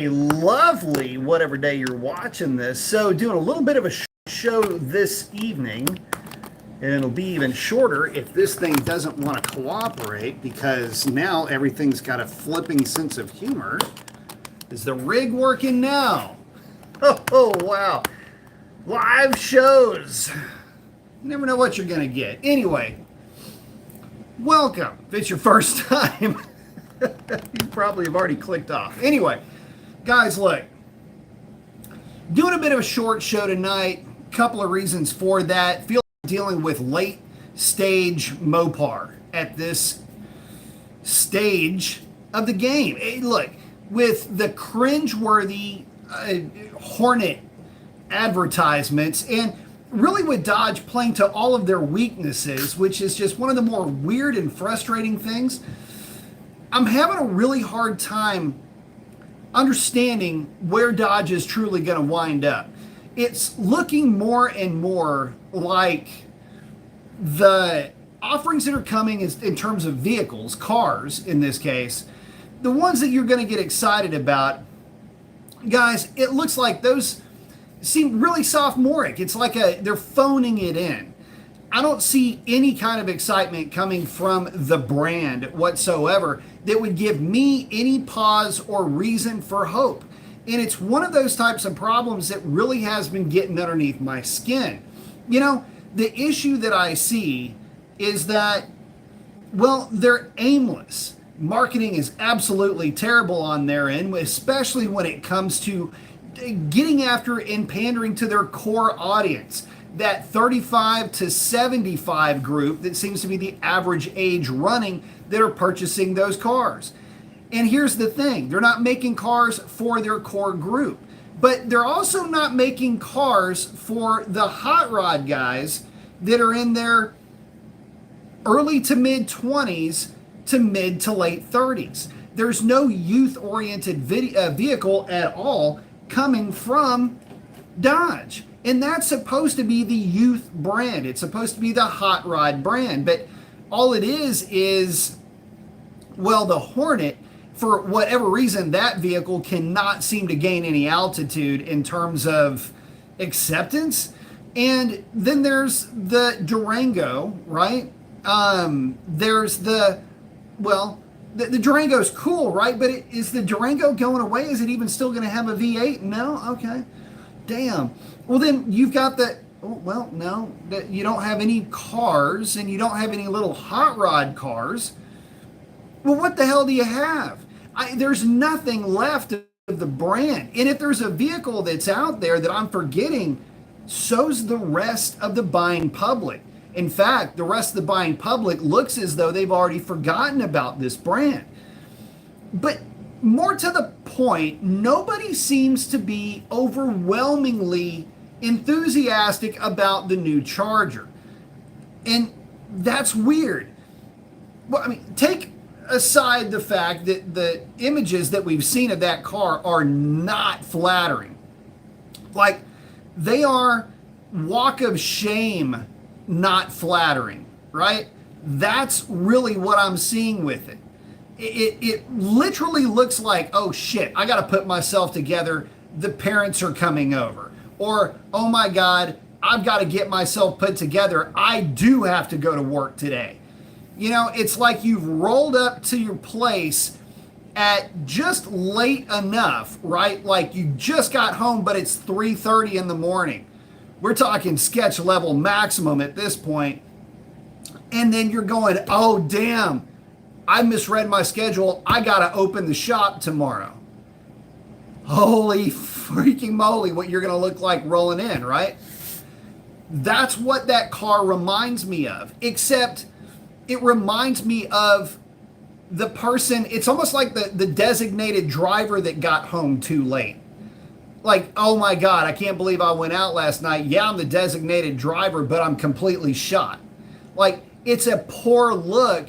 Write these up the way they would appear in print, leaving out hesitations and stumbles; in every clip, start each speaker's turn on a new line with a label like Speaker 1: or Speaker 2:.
Speaker 1: A lovely whatever day you're watching this. So, doing a little bit of a show this evening, and it'll be even shorter if this thing doesn't want to cooperate because now everything's got a flipping sense of humor. Is the rig working now? Oh wow. Live shows. You never know what you're going to get. Anyway, welcome. If it's your first time, you probably have already clicked off. Anyway, guys, look, doing a bit of a short show tonight. Couple of reasons for that. Feel like dealing with late stage Mopar at this stage of the game. Hey, look, with the cringeworthy Hornet advertisements and really with Dodge playing to all of their weaknesses, which is just one of the more weird and frustrating things, I'm having a really hard time understanding where Dodge is truly going to wind up. It's looking more and more like the offerings that are coming in terms of vehicles, cars in this case, the ones that you're going to get excited about, guys, it looks like those seem really sophomoric. It's like they're phoning it in. I don't see any kind of excitement coming from the brand whatsoever that would give me any pause or reason for hope. And it's one of those types of problems that really has been getting underneath my skin. You know, the issue that I see is that, well, they're aimless. Marketing is absolutely terrible on their end, especially when it comes to getting after and pandering to their core audience, that 35 to 75 group that seems to be the average age running that are purchasing those cars. And here's the thing, they're not making cars for their core group, but they're also not making cars for the hot rod guys that are in their early to mid 20s to mid to late 30s. There's no youth-oriented vehicle at all coming from Dodge. And that's supposed to be the youth brand. It's supposed to be the hot rod brand. But all it is, well, the Hornet, for whatever reason, that vehicle cannot seem to gain any altitude in terms of acceptance. And then there's the Durango, right? There's the Durango's cool, right? But is the Durango going away? Is it even still going to have a V8? No? Okay. Damn. Well, then you've got you don't have any cars and you don't have any little hot rod cars. Well, what the hell do you have? There's nothing left of the brand. And if there's a vehicle that's out there that I'm forgetting, so's the rest of the buying public. In fact, the rest of the buying public looks as though they've already forgotten about this brand. But more to the point, nobody seems to be overwhelmingly enthusiastic about the new Charger. And that's weird. Well, I mean, take aside the fact that the images that we've seen of that car are not flattering. Like, they are walk of shame not flattering, right? That's really what I'm seeing with it. It literally looks like, oh shit, I got to put myself together. The parents are coming over. Or, oh my God, I've got to get myself put together. I do have to go to work today. You know, it's like you've rolled up to your place at just late enough, right? Like you just got home, but it's 3:30 in the morning. We're talking sketch level maximum at this point. And then you're going, oh, damn, I misread my schedule. I got to open the shop tomorrow. Holy freaking moly, what you're going to look like rolling in, right? That's what that car reminds me of, except it reminds me of the person. It's almost like the designated driver that got home too late. Like, oh my God, I can't believe I went out last night. Yeah, I'm the designated driver, but I'm completely shot. Like, it's a poor look,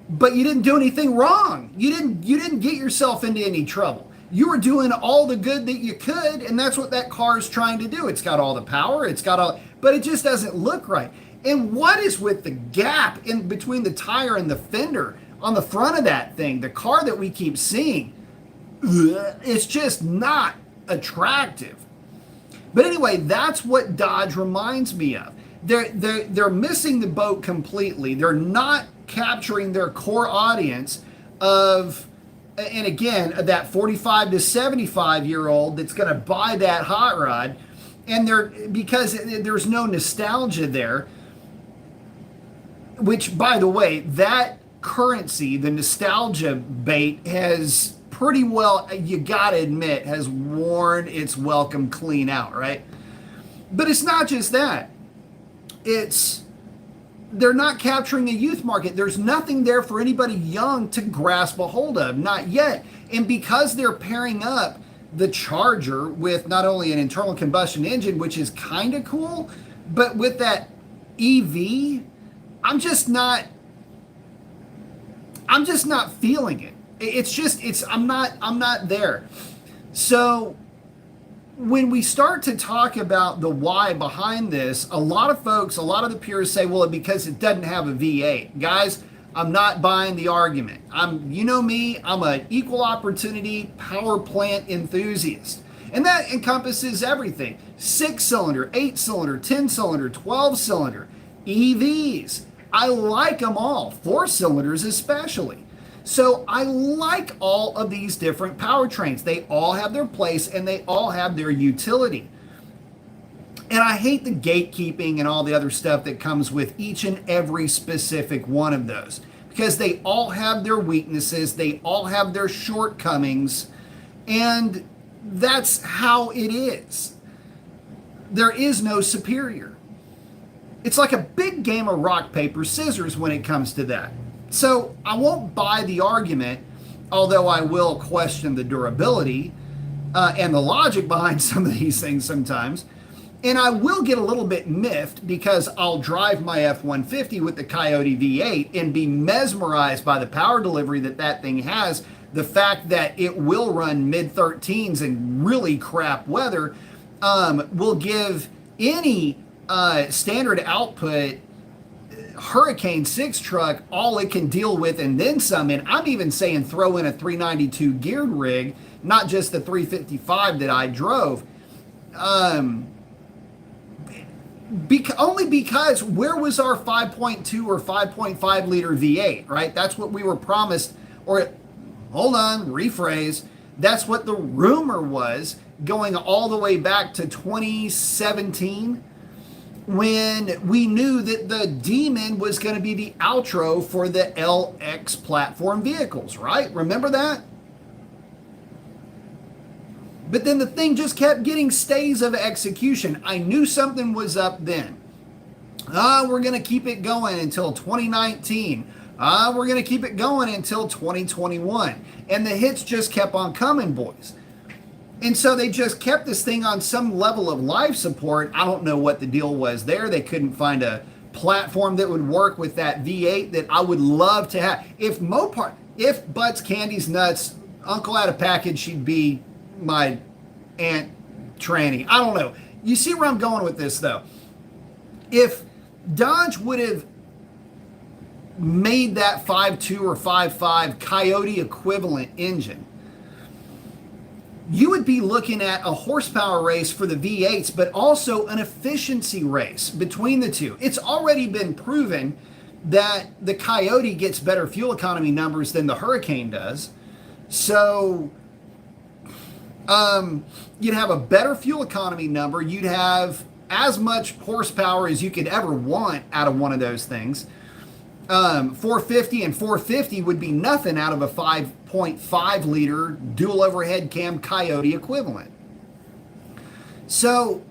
Speaker 1: but you didn't do anything wrong. You didn't get yourself into any trouble. You were doing all the good that you could, and that's what that car is trying to do. It's got all the power, but it just doesn't look right. And what is with the gap in between the tire and the fender on the front of that thing, the car that we keep seeing? it's just not attractive. But anyway, that's what Dodge reminds me of. They're missing the boat completely. They're not capturing their core audience of, and again, that 45 to 75 year old that's going to buy that hot rod, and because there's no nostalgia there. Which, by the way, that currency, the nostalgia bait, has pretty well, you gotta admit, has worn its welcome clean out, right? But it's not just that. They're not capturing a youth market. There's nothing there for anybody young to grasp a hold of, not yet. And because they're pairing up the Charger with not only an internal combustion engine, which is kind of cool, but with that EV, I'm just not feeling it. I'm not there. So when we start to talk about the why behind this, a lot of the peers say, well, because it doesn't have a V8. Guys, I'm not buying the argument. You know me, I'm an equal opportunity power plant enthusiast. And that encompasses everything. 6-cylinder, 8-cylinder, 10-cylinder, 12-cylinder, EVs. I like them all, 4-cylinders especially. So I like all of these different powertrains. They all have their place and they all have their utility. And I hate the gatekeeping and all the other stuff that comes with each and every specific one of those, because they all have their weaknesses, they all have their shortcomings, and that's how it is. There is no superior. It's like a big game of rock, paper, scissors when it comes to that. So I won't buy the argument, although I will question the durability and the logic behind some of these things sometimes. And I will get a little bit miffed because I'll drive my F-150 with the Coyote V8 and be mesmerized by the power delivery that thing has. The fact that it will run mid-13s in really crap weather will give any standard output Hurricane 6 truck all it can deal with and then some. And I'm even saying throw in a 392 geared rig, not just the 355 that I drove. Only because where was our 5.2 or 5.5 liter V8, right? That's what we were promised. Or hold on, rephrase. That's what the rumor was going all the way back to 2017, when we knew that the Demon was going to be the outro for the LX platform vehicles, right? Remember that? But then the thing just kept getting stays of execution. I knew something was up then. We're going to keep it going until 2019. We're going to keep it going until 2021. And the hits just kept on coming, boys. And so they just kept this thing on some level of life support. I don't know what the deal was there. They couldn't find a platform that would work with that V8 that I would love to have. If Butts, Candies, Nuts, Uncle had a package, she'd be my Aunt Tranny. I don't know. You see where I'm going with this, though. If Dodge would have made that 5.2 or 5.5 Coyote equivalent engine, you would be looking at a horsepower race for the V8s, but also an efficiency race between the two. It's already been proven that the Coyote gets better fuel economy numbers than the Hurricane does. So you'd have a better fuel economy number. You'd have as much horsepower as you could ever want out of one of those things. 450 and 450 would be nothing out of a 5.5 liter dual overhead cam Coyote equivalent. So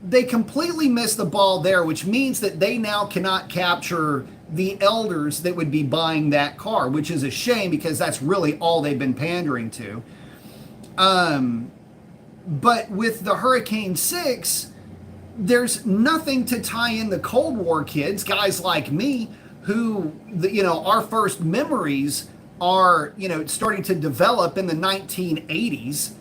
Speaker 1: they completely missed the ball there, which means that they now cannot capture the elders that would be buying that car, which is a shame because that's really all they've been pandering to. But with the Hurricane 6, there's nothing to tie in the Cold War kids, guys like me, who, our first memories are, starting to develop in the 1980s.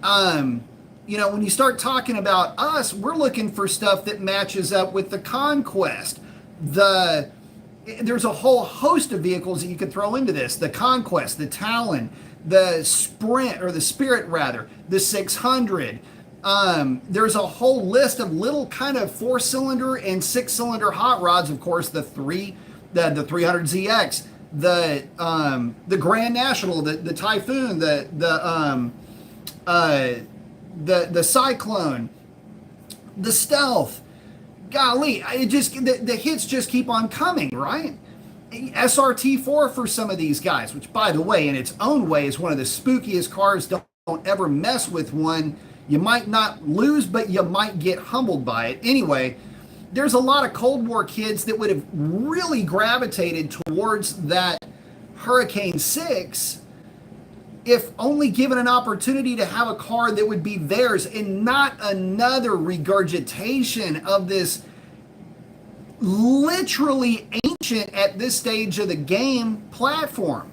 Speaker 1: When you start talking about us, we're looking for stuff that matches up with the Conquest. There's a whole host of vehicles that you could throw into this. The Conquest, the Talon, the Sprint, or the Spirit rather, the 600. There's a whole list of little kind of 4-cylinder and 6-cylinder hot rods. Of course, the 300ZX, the Grand National, the Typhoon, the Cyclone, the Stealth. Golly, the hits just keep on coming, right? SRT4 for some of these guys, which, by the way, in its own way is one of the spookiest cars. Don't ever mess with one. You might not lose, but you might get humbled by it. Anyway, there's a lot of Cold War kids that would have really gravitated towards that Hurricane 6 if only given an opportunity to have a car that would be theirs and not another regurgitation of this literally ancient at this stage of the game platform.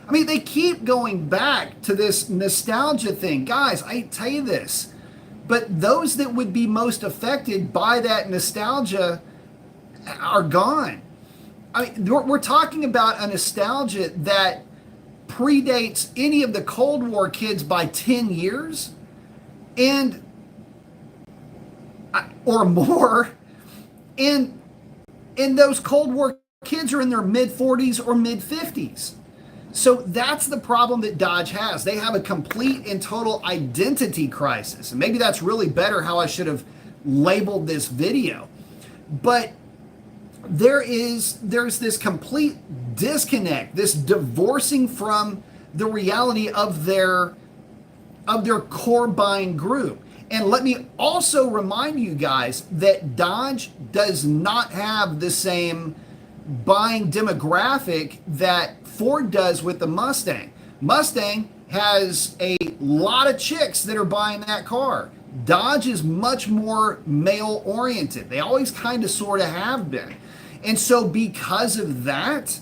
Speaker 1: I mean, they keep going back to this nostalgia thing. Guys, I tell you this, but those that would be most affected by that nostalgia are gone. I mean, we're talking about a nostalgia that predates any of the Cold War kids by 10 years and or more, and those Cold War kids are in their mid-40s or mid-50s. So that's the problem that Dodge has. They have a complete and total identity crisis. And maybe that's really better how I should have labeled this video. But there's this complete disconnect, this divorcing from the reality of their core buying group. And let me also remind you guys that Dodge does not have the same buying demographic that Ford does with the Mustang. Mustang has a lot of chicks that are buying that car. Dodge is much more male oriented. They always kind of sort of have been. And so because of that,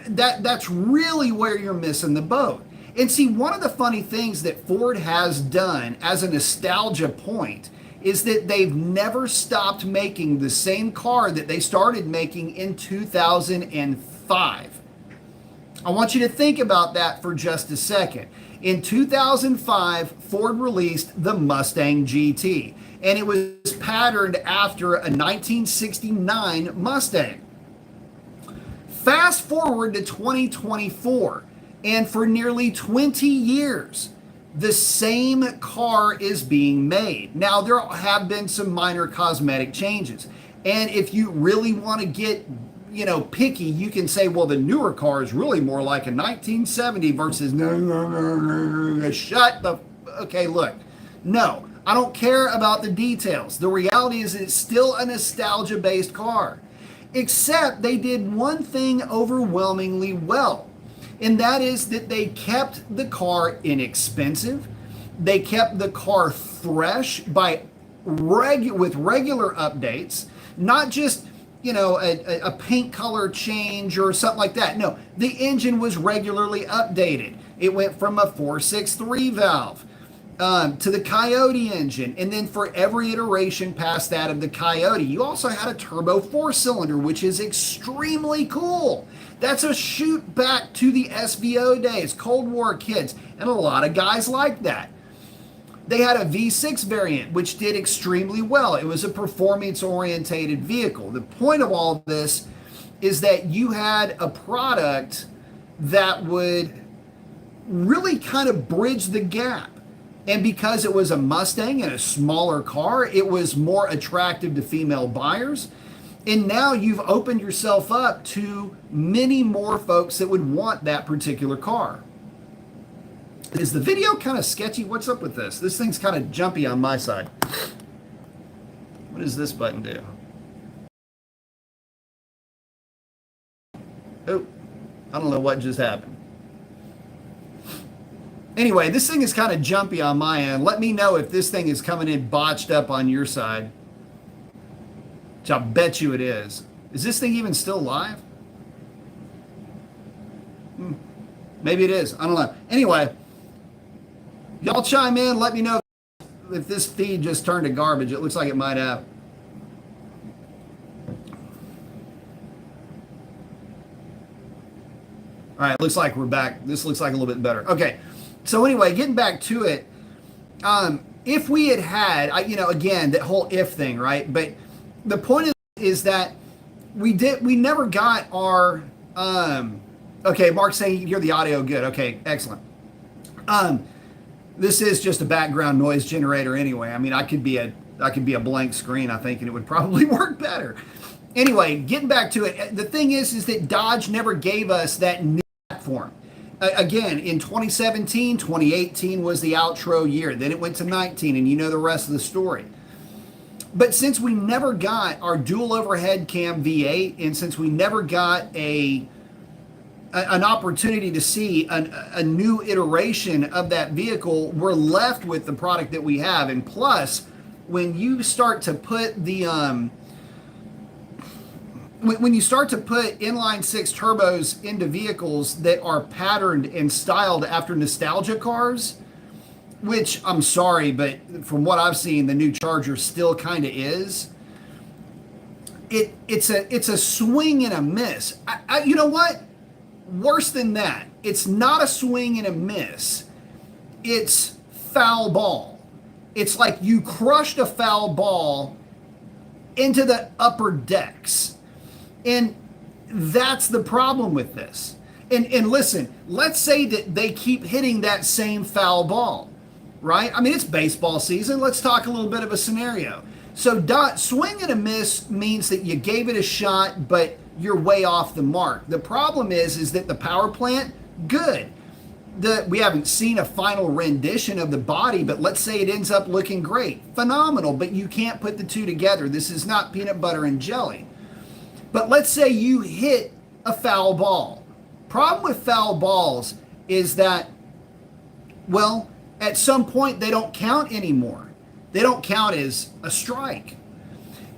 Speaker 1: that's really where you're missing the boat. And see, one of the funny things that Ford has done as a nostalgia point is that they've never stopped making the same car that they started making in 2005. I want you to think about that for just a second. In 2005, Ford released the Mustang GT, and it was patterned after a 1969 Mustang. Fast forward to 2024, and for nearly 20 years, the same car is being made. Now, there have been some minor cosmetic changes. And if you really want to get, picky, you can say, well, the newer car is really more like a 1970 versus okay, look. No, I don't care about the details. The reality is it's still a nostalgia-based car. Except they did one thing overwhelmingly well. And that is that they kept the car inexpensive. They kept the car fresh with regular updates, not just, a paint color change or something like that. No, the engine was regularly updated. It went from a 4.63 valve to the Coyote engine. And then for every iteration past that of the Coyote, you also had a turbo 4-cylinder, which is extremely cool. That's a shoot back to the SVO days, Cold War kids, and a lot of guys like that. They had a V6 variant, which did extremely well. It was a performance-orientated vehicle. The point of all of this is that you had a product that would really kind of bridge the gap. And because it was a Mustang and a smaller car, it was more attractive to female buyers. And now you've opened yourself up to many more folks that would want that particular car. Is the video kind of sketchy? What's up with this? This thing's kind of jumpy on my side. What does this button do? Oh, I don't know what just happened. Anyway, this thing is kind of jumpy on my end. Let me know if this thing is coming in botched up on your side. Which I'll bet you it is. Is this thing even still live? Maybe it is. I don't know. Anyway, y'all chime in. Let me know if this feed just turned to garbage. It looks like it might have. All right, looks like we're back. This looks like a little bit better. Okay, so anyway, getting back to it, if we had, again, that whole if thing, right? But the point is that we never got our, okay, Mark's saying you can hear the audio good. Okay, excellent. This is just a background noise generator anyway. I mean, I could be a blank screen, I think, and it would probably work better. Anyway, getting back to it, the thing is that Dodge never gave us that new platform. Again, in 2017, 2018 was the outro year. Then it went to 19, and you know the rest of the story. But since we never got our dual overhead cam V8, and since we never got an opportunity to see a new iteration of that vehicle, we're left with the product that we have. And plus, when you start to put the when you start to put inline six turbos into vehicles that are patterned and styled after nostalgia cars, which I'm sorry, but from what I've seen, the new Charger still kind of is. It's a swing and a miss. You know what? Worse than that, it's not a swing and a miss. It's foul ball. It's like you crushed a foul ball into the upper decks. And that's the problem with this. And listen, let's say that they keep hitting that same foul ball, right? I mean, it's baseball season. Let's talk a little bit of a scenario. So swing and a miss means that you gave it a shot, but you're way off the mark. The problem is that the power plant, good. We haven't seen a final rendition of the body, but let's say it ends up looking great. Phenomenal, but you can't put the two together. This is not peanut butter and jelly. But let's say you hit a foul ball. Problem with foul balls is that, well, at some point they don't count anymore. They don't count as a strike.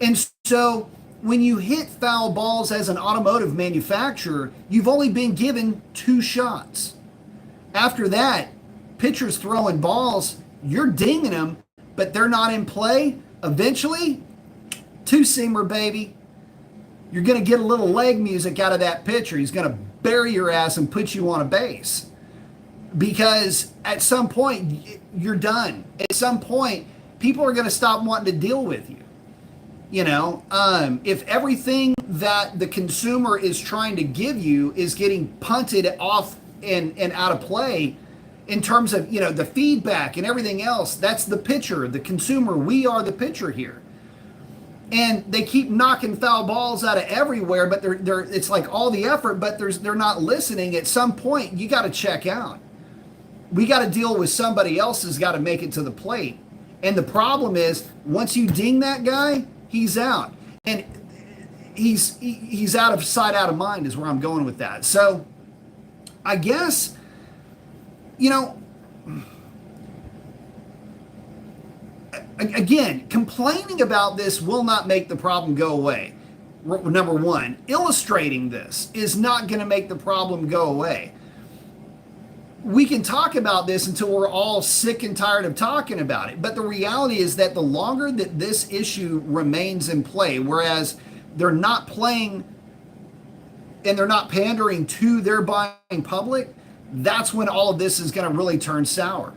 Speaker 1: And so when you hit foul balls as an automotive manufacturer, you've only been given 2 shots. After that, pitchers throwing balls, you're dinging them, but they're not in play. Eventually, 2-seamer, baby. You're going to get a little leg music out of that pitcher. He's going to bury your ass and put you on a base. Because at some point, you're done. At some point, people are going to stop wanting to deal with you. You know, if everything that the consumer is trying to give you is getting punted off and out of play in terms of, you know, the feedback and everything else, that's the pitcher, the consumer. We are the pitcher here. And they keep knocking foul balls out of everywhere, but it's like all the effort, but they're not listening. At some point, you got to check out. We got to deal with somebody else who's got to make it to the plate. And the problem is, once you ding that guy, he's out. And he's out of sight, out of mind is where I'm going with that. So I guess, you know, again, complaining about this will not make the problem go away. Number one, illustrating this is not going to make the problem go away. We can talk about this until we're all sick and tired of talking about it. But the reality is that the longer that this issue remains in play, whereas they're not playing and they're not pandering to their buying public, that's when all of this is going to really turn sour.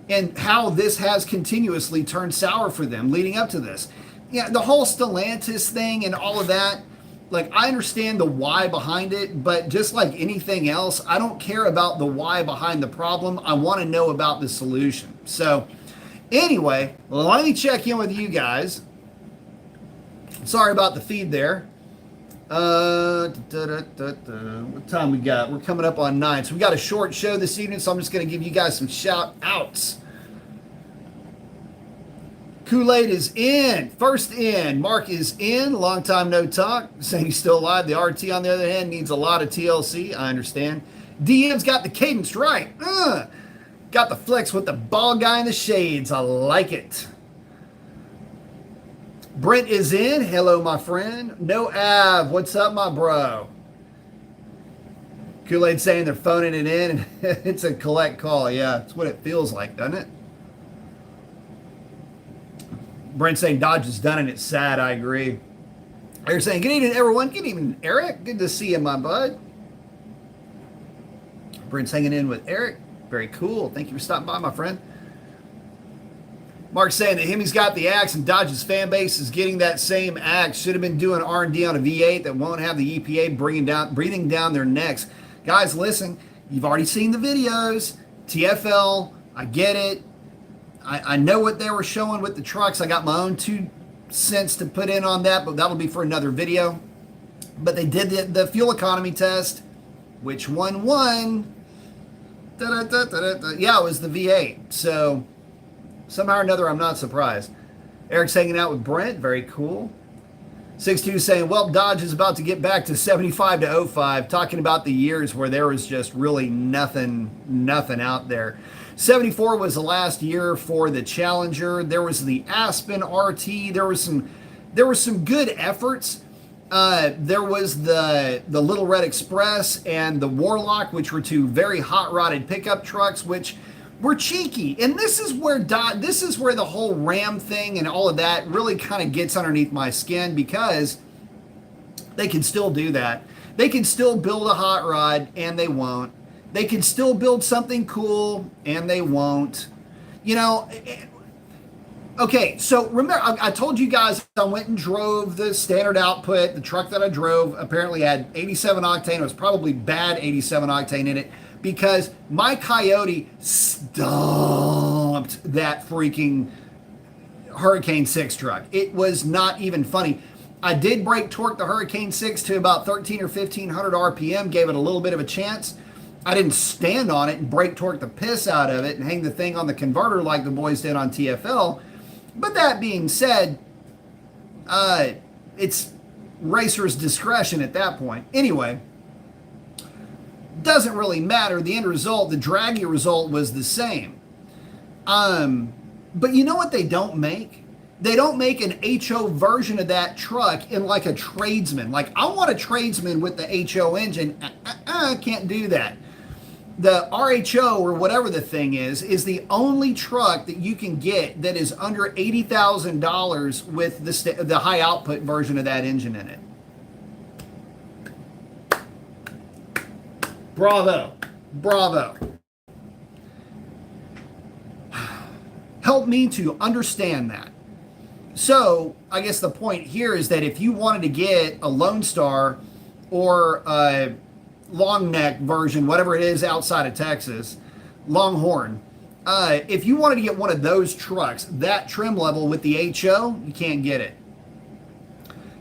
Speaker 1: And how this has continuously turned sour for them leading up to this. Yeah, the whole Stellantis thing and all of that, like, I understand the why behind it, but just like anything else, I don't care about the why behind the problem. I want to know about the solution. So anyway, let me check in with you guys. Sorry about the feed there. What time we got? We're coming up on 9. So we got a short show this evening, so I'm just going to give you guys some shout outs. Kool-Aid is in. First in. Mark is in. Long time no talk. Saying he's still alive. The RT, on the other hand, needs a lot of TLC. I understand. DM's got the cadence right. Got the flex with the bald guy in the shades. I like it. Brent is in. Hello, my friend. No Av. What's up, my bro? Kool-Aid saying they're phoning it in. It's a collect call. Yeah, that's what it feels like, doesn't it? Brent saying Dodge has done it. It's sad. I agree. They're saying, good evening, everyone. Good evening, Eric. Good to see you, my bud. Brent's hanging in with Eric. Very cool. Thank you for stopping by, my friend. Mark's saying that Hemi's got the axe and Dodge's fan base is getting that same axe. Should have been doing R&D on a V8 that won't have the EPA breathing down their necks. Guys, listen, you've already seen the videos. TFL, I get it. I know what they were showing with the trucks. I got my own 2 cents to put in on that, but that'll be for another video. But they did the fuel economy test. Which one won? Yeah, it was the V8. So somehow or another, I'm not surprised. Eric's hanging out with Brent. Very cool. 6-2 saying, well, Dodge is about to get back to 75 to 05, talking about the years where there was just really nothing out there. 74 was the last year for the Challenger. There was the Aspen RT. There were some good efforts. There was the Little Red Express and the Warlock, which were 2 very hot-rodded pickup trucks, which were cheeky. And this is where the whole Ram thing and all of that really kind of gets underneath my skin, because they can still do that. They can still build a hot rod, and they won't. They can still build something cool, and they won't. You know, okay, so remember, I told you guys I went and drove the standard output. The truck that I drove apparently had 87 octane. It was probably bad 87 octane in it, because my Coyote stomped that freaking Hurricane 6 truck. It was not even funny. I did brake torque the Hurricane 6 to about 13 or 1500 RPM, gave it a little bit of a chance. I didn't stand on it and brake torque the piss out of it and hang the thing on the converter like the boys did on TFL. But that being said, it's racer's discretion at that point. Anyway, doesn't really matter. The end result, the draggy result, was the same. But you know what they don't make? They don't make an HO version of that truck in like a tradesman. Like, I want a tradesman with the HO engine. Can't do that. The RHO, or whatever the thing is the only truck that you can get that is under $80,000 with the high output version of that engine in it. Bravo. Bravo. Help me to understand that. So I guess the point here is that if you wanted to get a Lone Star or a long neck version, whatever it is outside of Texas, Longhorn, if you wanted to get one of those trucks, that trim level with the HO, you can't get it.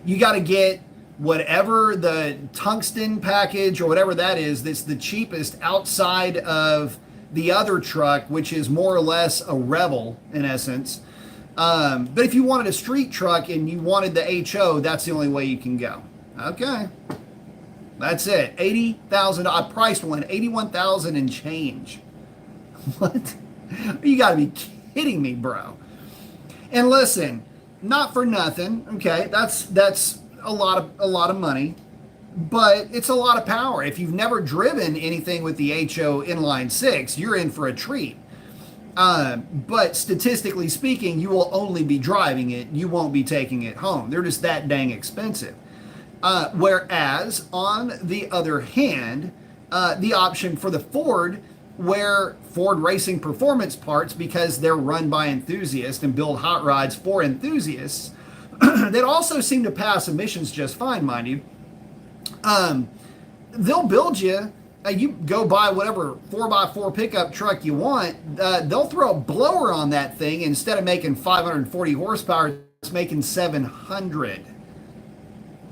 Speaker 1: You got to get whatever the tungsten package or whatever that is, that's the cheapest outside of the other truck, which is more or less a Rebel in essence. But if you wanted a street truck and you wanted the HO, that's the only way you can go. Okay. That's it. $80,000. I priced one, $81,000 and change. What? You got to be kidding me, bro. And listen, not for nothing. Okay, that's a lot of money, but it's a lot of power. If you've never driven anything with the HO inline 6, you're in for a treat. But statistically speaking, you will only be driving it. You won't be taking it home. They're just that dang expensive. Whereas, on the other hand, the option for the Ford, where Ford Racing Performance Parts, because they're run by enthusiasts and build hot rods for enthusiasts, that also seem to pass emissions just fine, mind you. They'll build you. You go buy whatever 4x4 pickup truck you want. They'll throw a blower on that thing. Instead of making 540 horsepower, it's making 700.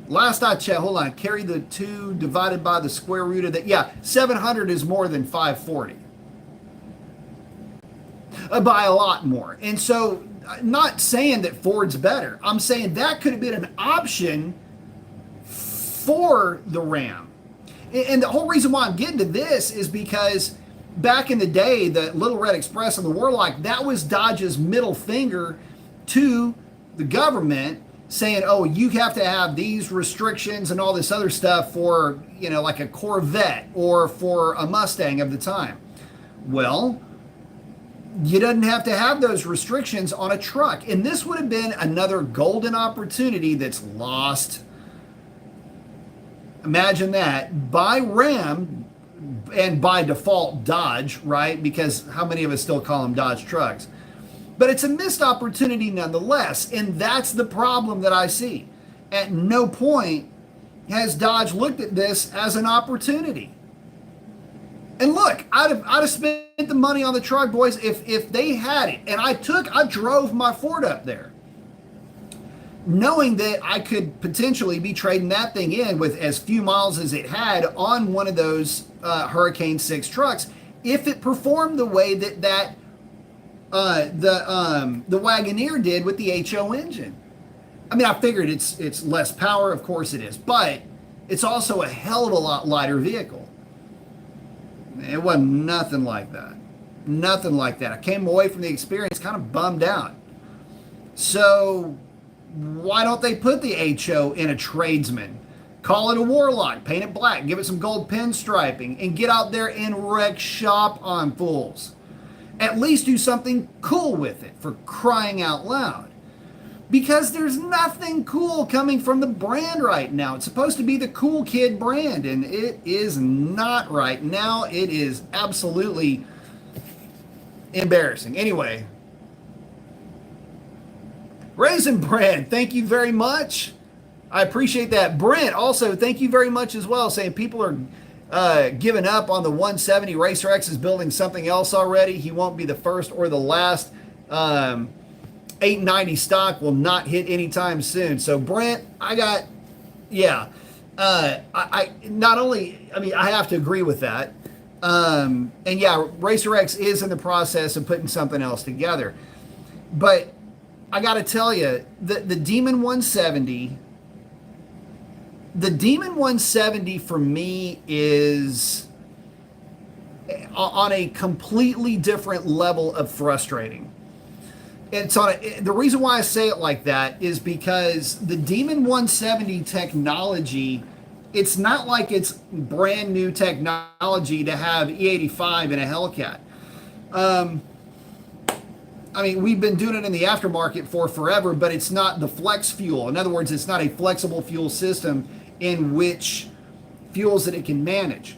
Speaker 1: Last I checked, hold on, carry the 2 divided by the square root of that. Yeah, 700 is more than 540. By a lot more. And so, not saying that Ford's better. I'm saying that could have been an option for the Ram. And the whole reason why I'm getting to this is because back in the day, the Little Red Express and the Warlock, that was Dodge's middle finger to the government, saying, oh, you have to have these restrictions and all this other stuff for, you know, like a Corvette or for a Mustang of the time. Well, you didn't have to have those restrictions on a truck. And this would have been another golden opportunity that's lost. Imagine that. By Ram and by default Dodge, right? Because how many of us still call them Dodge trucks? But it's a missed opportunity nonetheless, and that's the problem that I see. At no point has Dodge looked at this as an opportunity. And look, I'd have spent the money on the truck, boys, if they had it. And I drove my Ford up there, knowing that I could potentially be trading that thing in with as few miles as it had on one of those Hurricane 6 trucks, if it performed the way that the Wagoneer did with the HO engine. I mean, I figured it's less power, of course it is, but it's also a hell of a lot lighter vehicle. It wasn't nothing like that. Nothing like that. I came away from the experience kind of bummed out. So why don't they put the HO in a tradesman? Call it a Warlock, paint it black, give it some gold pinstriping, and get out there and wreck shop on fools. At least do something cool with it, for crying out loud. Because there's nothing cool coming from the brand right now. It's supposed to be the cool kid brand, and it is not right now. It is absolutely embarrassing. Anyway, Raisin Brand, thank you very much. I appreciate that. Brent, also, thank you very much as well, saying people are giving up on the 170. Racer X is building something else already. He won't be the first or the last. 890 stock will not hit anytime soon. So Brent, I have to agree with that. And yeah, Racer X is in the process of putting something else together. But I got to tell you, the Demon 170, for me is on a completely different level of frustrating. The reason why I say it like that is because the Demon 170 technology, it's not like it's brand new technology to have E85 in a Hellcat. I mean, we've been doing it in the aftermarket for forever, but it's not the flex fuel. In other words, it's not a flexible fuel system in which fuels that it can manage.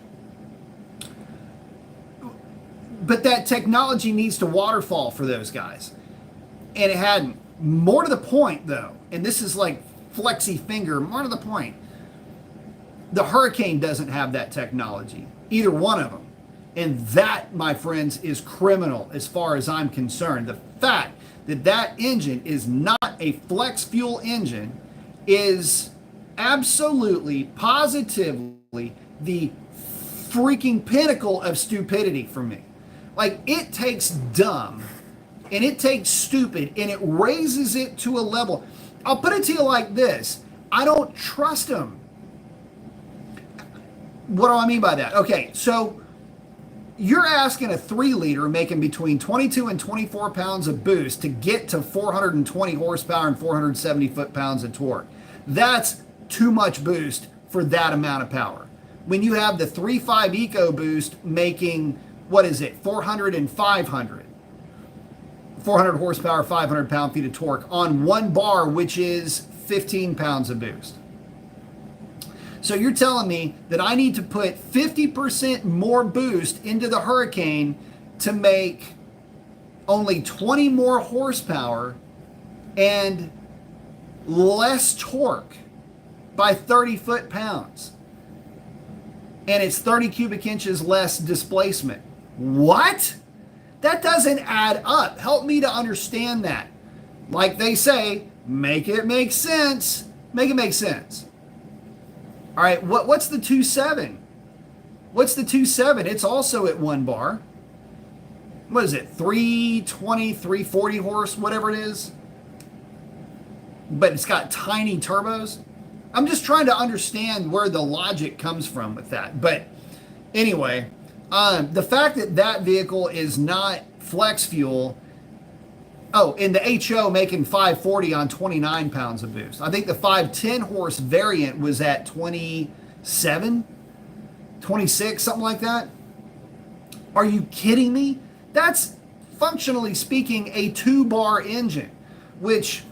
Speaker 1: But that technology needs to waterfall for those guys. And it hadn't. More to the point, though, and this is like flexy finger, more to the point, the Hurricane doesn't have that technology, either one of them. And that, my friends, is criminal as far as I'm concerned. The fact that that engine is not a flex fuel engine is absolutely, positively the freaking pinnacle of stupidity for me. Like, it takes dumb and it takes stupid and it raises it to a level. I'll put it to you like this. I don't trust them. What do I mean by that? Okay, so you're asking a 3-liter making between 22 and 24 pounds of boost to get to 420 horsepower and 470 foot-pounds of torque. That's too much boost for that amount of power. When you have the 3.5 EcoBoost making, 400 and 500. 400 horsepower, 500 pound-feet of torque on one bar, which is 15 pounds of boost. So you're telling me that I need to put 50% more boost into the Hurricane to make only 20 more horsepower and less torque by 30 foot-pounds. And it's 30 cubic inches less displacement. What? That doesn't add up. Help me to understand that. Like they say, make it make sense. Make it make sense. All right, what's the 2.7? What's the 2.7? It's also at 1 bar. What is it? 320, 340 horse, whatever it is. But it's got tiny turbos. I'm just trying to understand where the logic comes from with that. But anyway, the fact that that vehicle is not flex fuel. Oh, and the HO making 540 on 29 pounds of boost. I think the 510 horse variant was at 27, 26, something like that. Are you kidding me? That's functionally speaking a 2-bar engine, which,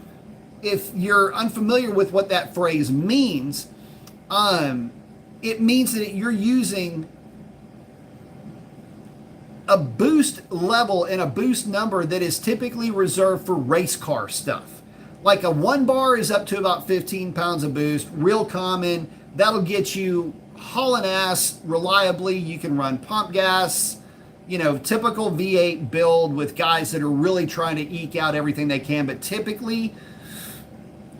Speaker 1: if you're unfamiliar with what that phrase means, it means that you're using a boost level and a boost number that is typically reserved for race car stuff. Like a 1 bar is up to about 15 pounds of boost, real common. That'll get you hauling ass reliably. You can run pump gas, you know, typical V8 build with guys that are really trying to eke out everything they can. But typically,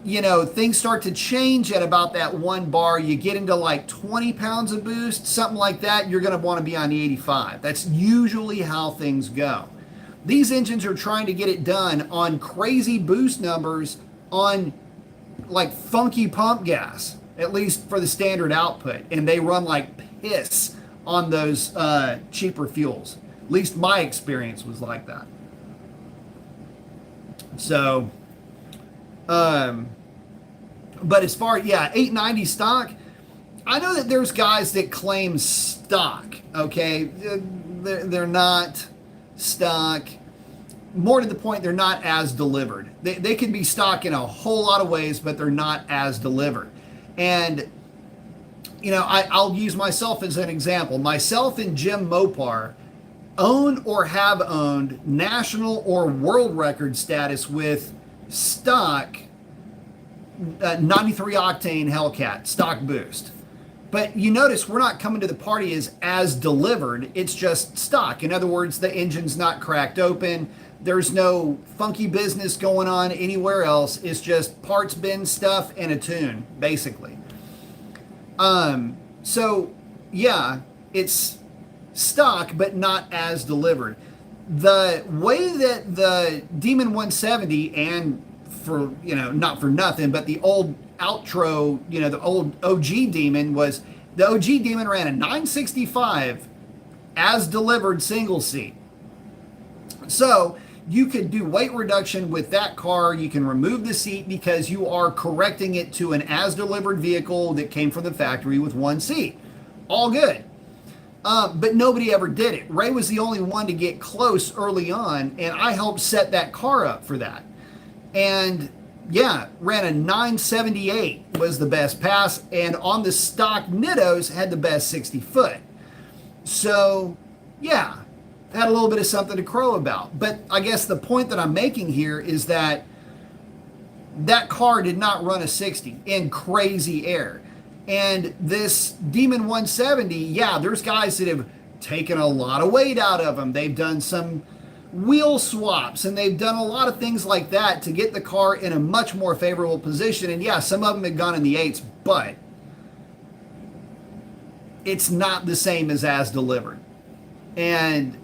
Speaker 1: you know, things start to change at about that 1 bar. You get into like 20 pounds of boost, something like that, you're going to want to be on the 85. That's usually how things go. These engines are trying to get it done on crazy boost numbers on like funky pump gas, at least for the standard output. And they run like piss on those cheaper fuels. At least my experience was like that. So, but as far, yeah, 890 stock, I know that there's guys that claim stock, okay? They're not stock. More to the point, they're not as delivered. They can be stock in a whole lot of ways, but they're not as delivered. And, you know, I'll use myself as an example. Myself and Jim Mopar own or have owned national or world record status with stock 93 octane Hellcat stock boost. But you notice we're not coming to the party as delivered. It's just stock. In other words, the engine's not cracked open. There's no funky business going on anywhere else. It's just parts bin stuff and a tune, basically. So yeah, it's stock, but not as delivered. The way that the Demon 170 and for, you know, not for nothing, but the old Outro, you know, the old OG Demon was, the OG Demon ran a 965 as delivered single seat. So you could do weight reduction with that car. You can remove the seat because you are correcting it to an as delivered vehicle that came from the factory with one seat. All good. But nobody ever did it. Ray was the only one to get close early on, and I helped set that car up for that. And yeah, ran a 978 was the best pass, and on the stock Nittos had the best 60 foot. So yeah, had a little bit of something to crow about. But I guess the point that I'm making here is that that car did not run a 60 in crazy air. And this Demon 170, yeah, there's guys that have taken a lot of weight out of them. They've done some wheel swaps, and they've done a lot of things like that to get the car in a much more favorable position. And yeah, some of them had gone in the 8s, but it's not the same as delivered. And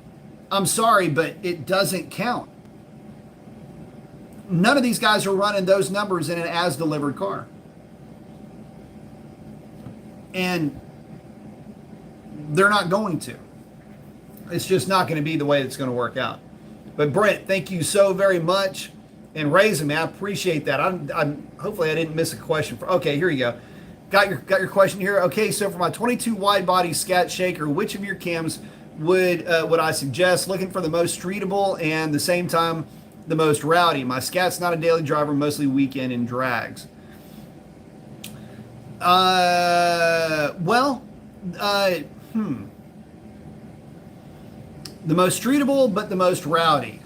Speaker 1: I'm sorry, but it doesn't count. None of these guys are running those numbers in an as delivered car. And they're not going to. It's just not going to be the way it's going to work out. But Brent, thank you so very much. And raising me, I appreciate that. I'm hopefully I didn't miss a question. Okay, here you go. Got your question here. Okay, so for my 22 wide body scat shaker, which of your cams would I suggest? Looking for the most streetable and the same time the most rowdy. My scat's not a daily driver, mostly weekend and drags. The most streetable, but the most rowdy.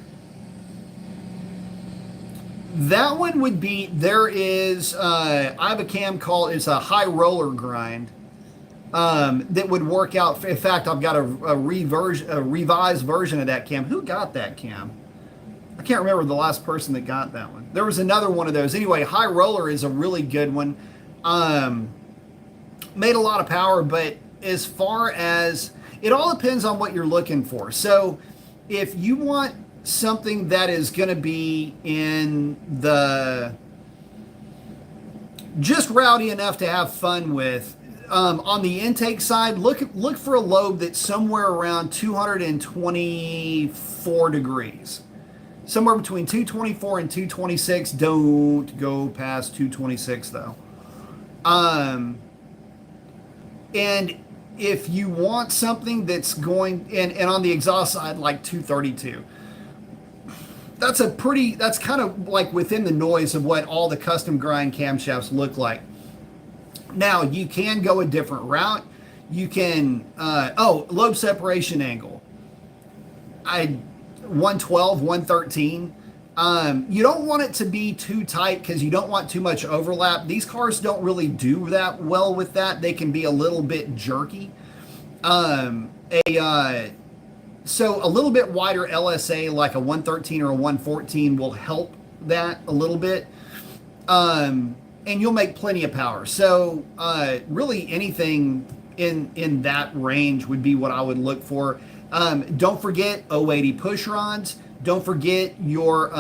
Speaker 1: That one would be, there is, I have a cam called, it's a high roller grind, that would work out. In fact, I've got a revised version of that cam. Who got that cam? I can't remember the last person that got that one. There was another one of those. Anyway, high roller is a really good one. Made a lot of power, but as far as, it all depends on what you're looking for. So if you want something that is going to be in the just rowdy enough to have fun with, on the intake side, look for a lobe that's somewhere around 224 degrees. Somewhere between 224 and 226. Don't go past 226 though. And if you want something that's going, and on the exhaust side, like 232, that's kind of like within the noise of what all the custom grind camshafts look like. Now, you can go a different route. You can, lobe separation angle. I 112, 113. You don't want it to be too tight because you don't want too much overlap. These cars don't really do that well with that. They can be a little bit jerky. So a little bit wider LSA, like a 113 or a 114, will help that a little bit. And you'll make plenty of power. So really anything in that range would be what I would look for. Don't forget 080 push rods. Don't forget your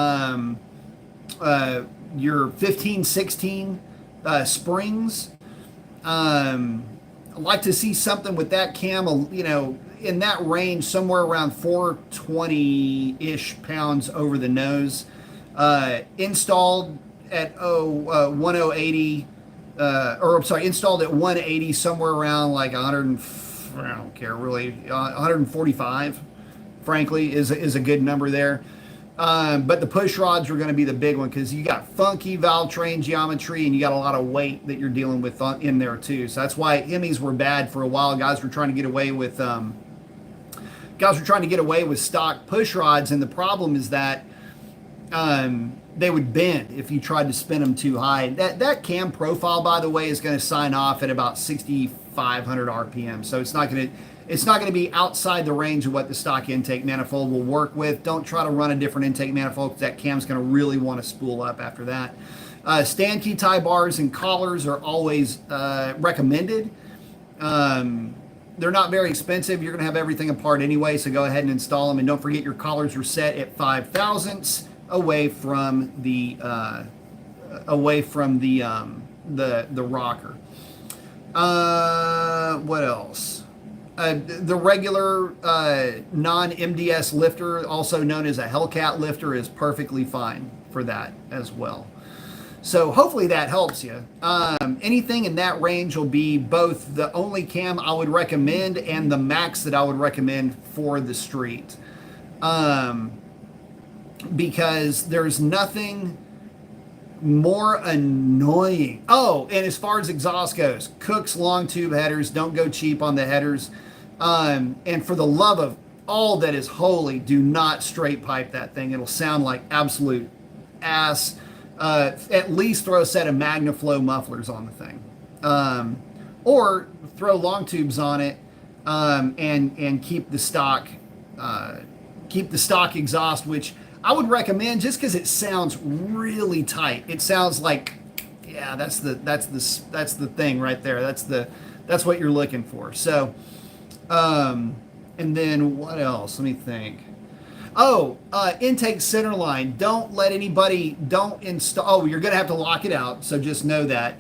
Speaker 1: 15, 16 springs. I'd like to see something with that cam, you know, in that range, somewhere around 420-ish pounds over the nose. Installed at 1080, or I'm sorry, installed at 180, somewhere around like 100. I don't care really. 145, frankly, is a good number there. But the push rods are going to be the big one because you got funky valve train geometry and you got a lot of weight that you're dealing with in there too. So that's why Hemis were bad for a while. Guys were trying to get away with stock push rods, and the problem is that they would bend if you tried to spin them too high. That cam profile, by the way, is going to sign off at about 6,500 RPM. So it's not going to be outside the range of what the stock intake manifold will work with. Don't try to run a different intake manifold because that cam's going to really want to spool up after that. Stand key tie bars and collars are always recommended. They're not very expensive. You're going to have everything apart anyway, so go ahead and install them. And don't forget your collars are set at 5 thousandths away from the rocker. What else? The regular non-MDS lifter, also known as a Hellcat lifter, is perfectly fine for that as well. So hopefully that helps you. Anything in that range will be both the only cam I would recommend and the max that I would recommend for the street. Because there's nothing more annoying. Oh, and as far as exhaust goes, Cook's long tube headers. Don't go cheap on the headers. And for the love of all that is holy, do not straight pipe that thing. It'll sound like absolute ass. At least throw a set of MagnaFlow mufflers on the thing. Or throw long tubes on it and keep the stock exhaust, which I would recommend just because it sounds really tight. It sounds like, yeah, that's the thing right there. That's what you're looking for. So, and then what else? Let me think. Oh, intake center line. Don't let anybody, don't install. Oh, you're going to have to lock it out. So just know that.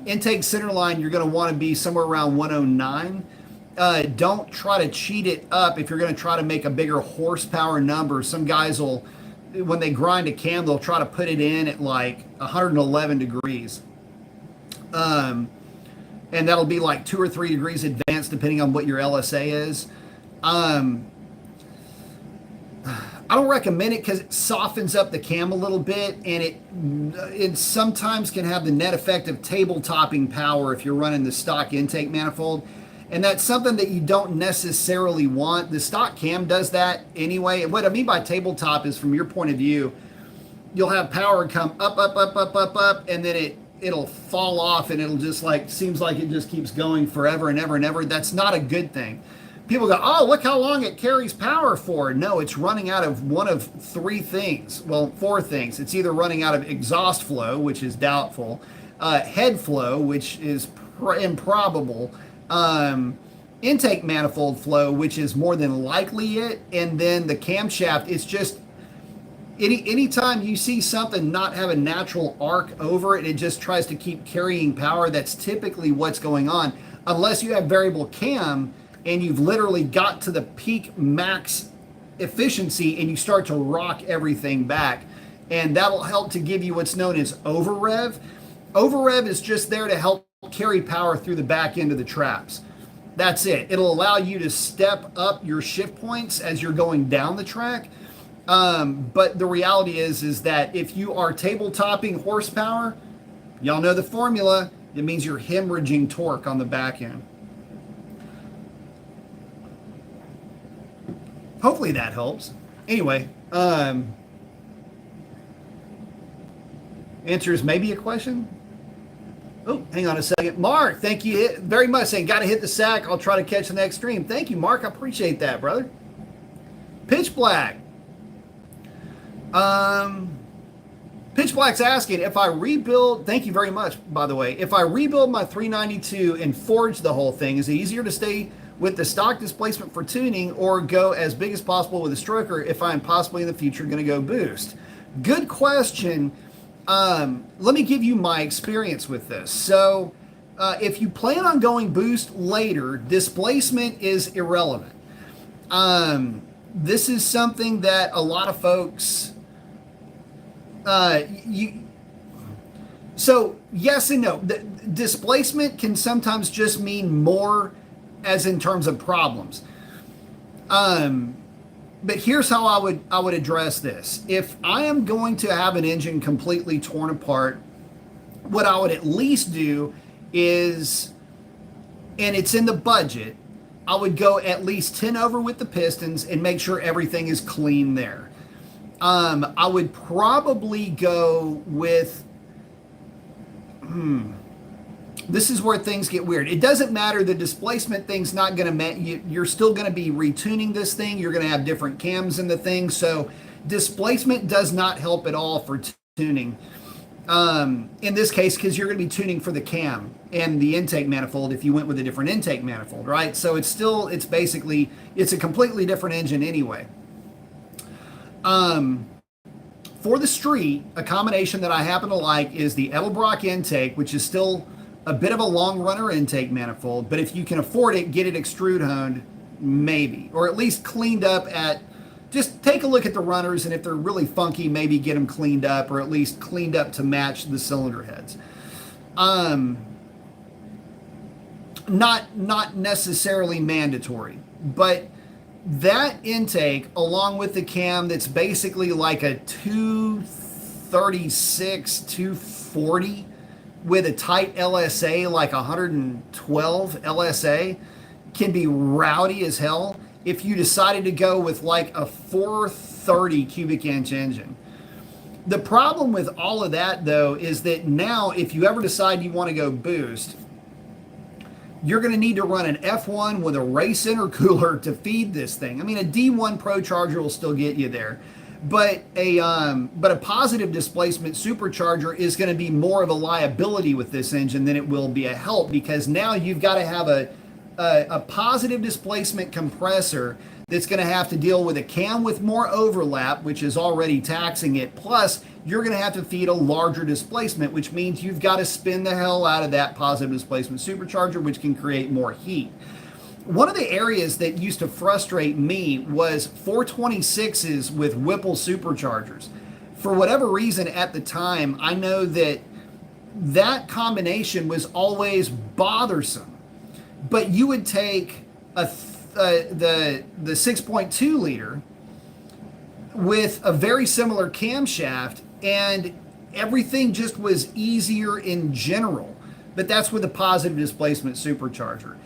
Speaker 1: Intake center line, you're going to want to be somewhere around 109. Don't try to cheat it up if you're going to try to make a bigger horsepower number. Some guys will, when they grind a cam, they'll try to put it in at like 111 degrees. And that'll be like 2 or 3 degrees advanced depending on what your LSA is. I don't recommend it because it softens up the cam a little bit, and it sometimes can have the net effect of table-topping power if you're running the stock intake manifold. And that's something that you don't necessarily want. The stock cam does that anyway. And what I mean by tabletop is, from your point of view, you'll have power come up, and then it'll fall off, and it'll just seems like it just keeps going forever and ever and ever. That's not a good thing. People go, oh, look how long it carries power for. No, it's running out of one of 3 things. Well, 4 things. It's either running out of exhaust flow, which is doubtful, head flow, which is improbable, intake manifold flow, which is more than likely it, and then the camshaft. It's just anytime you see something not have a natural arc over it, it just tries to keep carrying power. That's typically what's going on, unless you have variable cam and you've literally got to the peak max efficiency and you start to rock everything back, and that'll help to give you what's known as over rev. Over rev is just there to help carry power through the back end of the traps. That's it. It'll allow you to step up your shift points as you're going down the track. But the reality is that if you are table-topping horsepower, y'all know the formula. It means you're hemorrhaging torque on the back end. hopefully that helps. Anyway, answers maybe a question. Oh, hang on a second. Mark, thank you very much. Saying, got to hit the sack. I'll try to catch the next stream. Thank you, Mark. I appreciate that, brother. Pitch Black. Pitch Black's asking if I rebuild. Thank you very much, by the way. If I rebuild my 392 and forge the whole thing, is it easier to stay with the stock displacement for tuning or go as big as possible with a stroker if I'm possibly in the future going to go boost? Good question. Let me give you my experience with this. So if you plan on going boost later, displacement is irrelevant. This is something that a lot of folks, so yes and no. The displacement can sometimes just mean more as in terms of problems. But here's how I would address this. If I am going to have an engine completely torn apart, what I would at least do is, and it's in the budget, I would go at least 10 over with the pistons and make sure everything is clean there. I would probably go with, this is where things get weird. It doesn't matter. The displacement thing's not going to, you're still going to be retuning this thing. You're going to have different cams in the thing. So displacement does not help at all for tuning. In this case, because you're going to be tuning for the cam and the intake manifold if you went with a different intake manifold, right? So it's a completely different engine anyway. For the street, a combination that I happen to like is the Edelbrock intake, which is still a bit of a long runner intake manifold, but if you can afford it, get it extrude honed, maybe, or at least cleaned up just take a look at the runners, and if they're really funky, maybe get them cleaned up, or at least cleaned up to match the cylinder heads. Not necessarily mandatory, but that intake, along with the cam that's basically like a 236, 240 with a tight LSA, like 112 LSA, can be rowdy as hell if you decided to go with like a 430 cubic inch engine. The problem with all of that, though, is that now if you ever decide you want to go boost, you're going to need to run an F1 with a race intercooler to feed this thing. I mean, a D1 Pro Charger will still get you there, but a positive displacement supercharger is going to be more of a liability with this engine than it will be a help, because now you've got to have a positive displacement compressor that's going to have to deal with a cam with more overlap, which is already taxing it. Plus, you're going to have to feed a larger displacement, which means you've got to spin the hell out of that positive displacement supercharger, which can create more heat. One of the areas that used to frustrate me was 426s with Whipple superchargers. For whatever reason at the time, I know that combination was always bothersome. But you would take the 6.2 liter with a very similar camshaft, and everything just was easier in general. But that's with a positive displacement supercharger.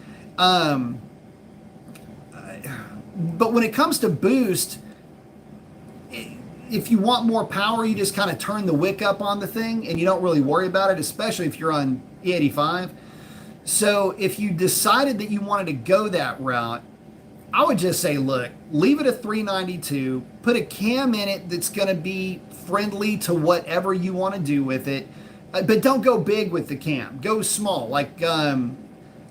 Speaker 1: But when it comes to boost, if you want more power, you just kind of turn the wick up on the thing and you don't really worry about it, especially if you're on E85. So if you decided that you wanted to go that route, I would just say, look, leave it at 392, put a cam in it that's going to be friendly to whatever you want to do with it, but don't go big with the cam. Go small, like the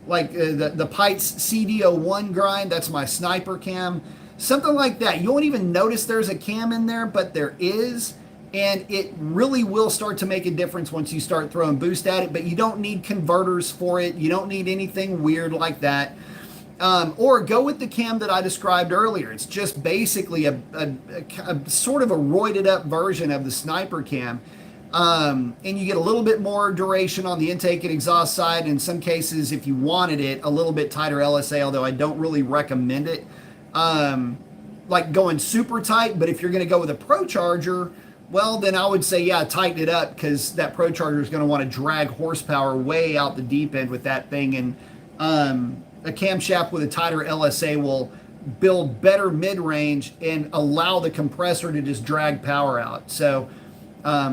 Speaker 1: Pites CD01 grind. That's my sniper cam. Something like that. You won't even notice there's a cam in there, but there is. And it really will start to make a difference once you start throwing boost at it, but you don't need converters for it. You don't need anything weird like that. Or go with the cam that I described earlier. It's just basically a sort of a roided up version of the sniper cam. And you get a little bit more duration on the intake and exhaust side. In some cases, if you wanted it, a little bit tighter LSA, although I don't really recommend it. Like going super tight, but if you're going to go with a Pro Charger, well, then I would say, yeah, tighten it up, because that Pro Charger is going to want to drag horsepower way out the deep end with that thing. And a camshaft with a tighter LSA will build better mid-range and allow the compressor to just drag power out. So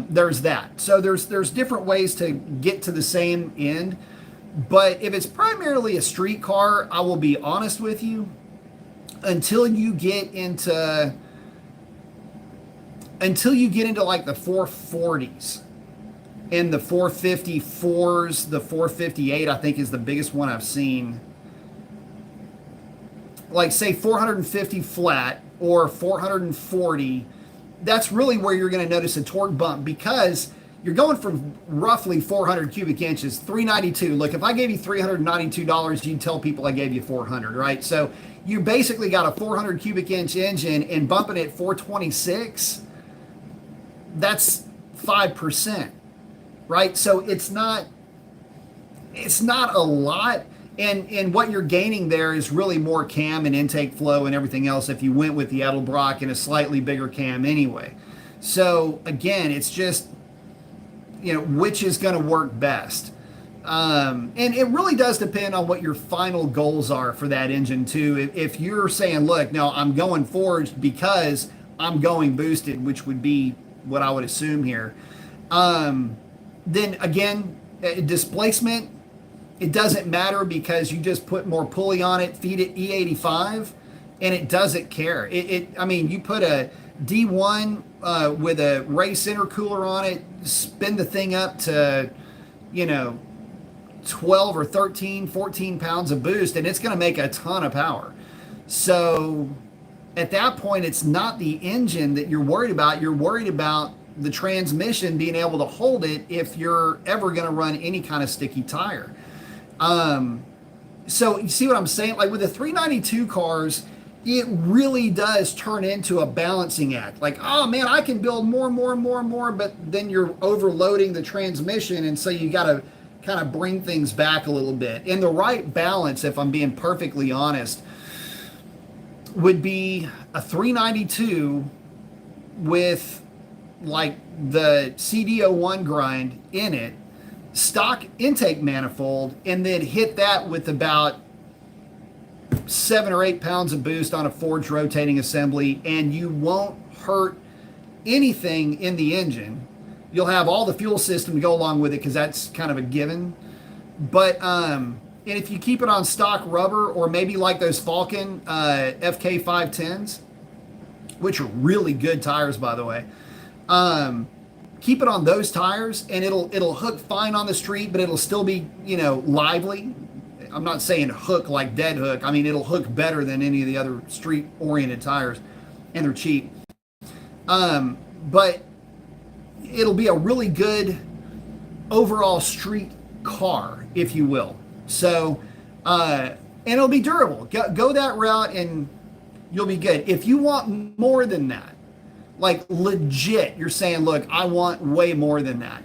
Speaker 1: there's that. So there's different ways to get to the same end. But if it's primarily a street car, I will be honest with you, until you get into like the 440s and the 454s, the 458 I think is the biggest one I've seen. Like say 450 flat or 440, that's really where you're going to notice a torque bump, because you're going from roughly 400 cubic inches, 392. Look, if I gave you $392, you'd tell people I gave you 400, right? So you basically got a 400 cubic inch engine and bumping it 426. That's 5%, right? So it's not a lot. And what you're gaining there is really more cam and intake flow and everything else if you went with the Edelbrock and a slightly bigger cam anyway. So again, it's just, which is going to work best. And it really does depend on what your final goals are for that engine too. If you're saying, look, no, I'm going forged because I'm going boosted, which would be what I would assume here. Then again, displacement, it doesn't matter, because you just put more pulley on it, feed it E85, and it doesn't care. I mean, you put a D1 with a race intercooler on it, spin the thing up to, 12 or 13, 14 pounds of boost, and it's going to make a ton of power. So at that point, it's not the engine that you're worried about. You're worried about the transmission being able to hold it if you're ever going to run any kind of sticky tire. So you see what I'm saying? Like with the 392 cars, it really does turn into a balancing act. Like, oh man, I can build more, but then you're overloading the transmission, and so you got to kind of bring things back a little bit. And the right balance, if I'm being perfectly honest, would be a 392 with like the CD01 grind in it, stock intake manifold, and then hit that with about 7 or 8 pounds of boost on a forged rotating assembly, and you won't hurt anything in the engine. You'll have all the fuel system to go along with it, because that's kind of a given. But and if you keep it on stock rubber, or maybe like those Falcon FK 510s, which are really good tires, by the way, keep it on those tires, and it'll hook fine on the street, but it'll still be, lively. I'm not saying hook like dead hook. I mean, it'll hook better than any of the other street-oriented tires, and they're cheap. But it'll be a really good overall street car, if you will. So, and it'll be durable. Go that route, and you'll be good. If you want more than that, like legit, you're saying, look, I want way more than that.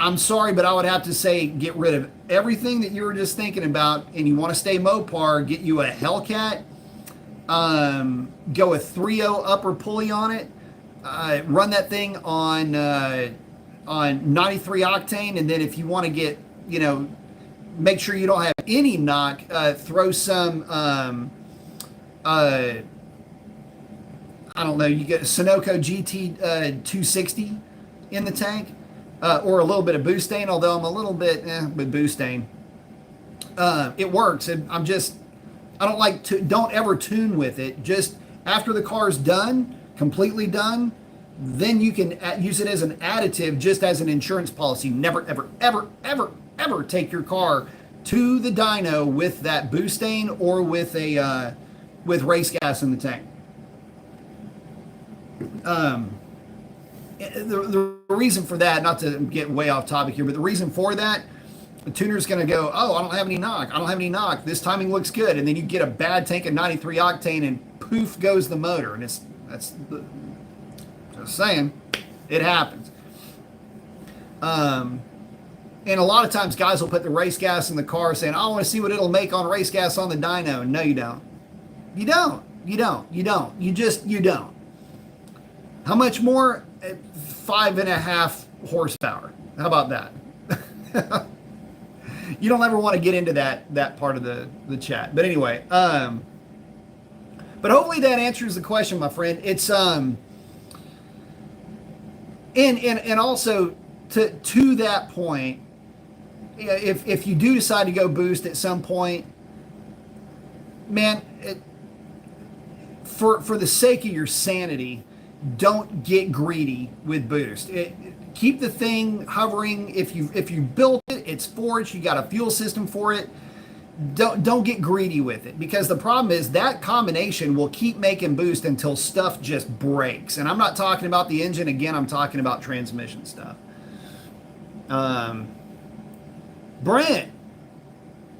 Speaker 1: I'm sorry, but I would have to say get rid of everything that you were just thinking about, and you want to stay Mopar, get you a Hellcat, go with 3.0 upper pulley on it, run that thing on 93 octane, and then if you want to get, make sure you don't have any knock, throw some, I don't know, you get Sunoco GT 260 in the tank, or a little bit of Boostain, although I'm a little bit with Boostain. It works. Don't ever tune with it. Just after the car's done, completely done, then you can use it as an additive, just as an insurance policy. Never, ever, ever, ever, ever take your car to the dyno with that Boostain or with a with race gas in the tank. The reason for that, not to get way off topic here, but the reason for that, the tuner's going to go, oh, I don't have any knock. This timing looks good. And then you get a bad tank of 93 octane and poof goes the motor. And just saying, it happens. And a lot of times guys will put the race gas in the car saying, I want to see what it'll make on race gas on the dyno. No, you don't. You don't. You don't. How much more? 5.5 horsepower. How about that? You don't ever want to get into that part of the chat. But anyway, but hopefully that answers the question, my friend. It's and also to that point, if you do decide to go boost at some point, man, for the sake of your sanity, don't get greedy with boost. Keep the thing hovering. If you built it, it's forged. You got a fuel system for it. Don't get greedy with it, because the problem is that combination will keep making boost until stuff just breaks. And I'm not talking about the engine again. I'm talking about transmission stuff. Brent,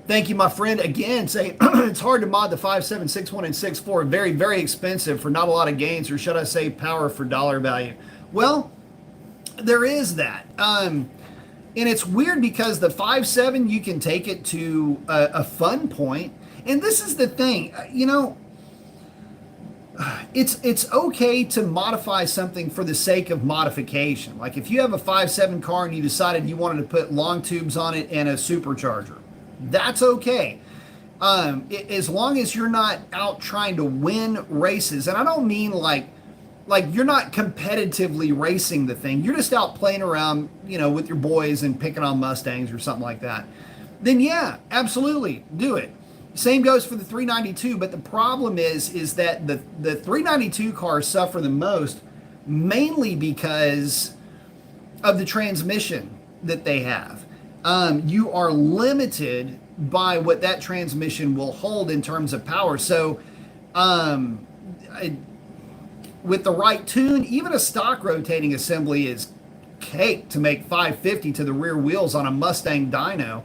Speaker 1: thank you, my friend. Again, say it's hard to mod the 5.7, 6.1, and 6.4. Very, very expensive for not a lot of gains, or should I say power for dollar value? Well, there is that. And it's weird because the 5.7, you can take it to a fun point. And this is the thing, it's okay to modify something for the sake of modification. Like if you have a 5.7 car and you decided you wanted to put long tubes on it and a supercharger, that's okay. As long as you're not out trying to win races. And I don't mean like you're not competitively racing the thing. You're just out playing around, with your boys and picking on Mustangs or something like that. Then yeah, absolutely do it. Same goes for the 392, but the problem is that the 392 cars suffer the most, mainly because of the transmission that they have. You are limited by what that transmission will hold in terms of power. So with the right tune, even a stock rotating assembly is cake to make 550 to the rear wheels on a Mustang dyno,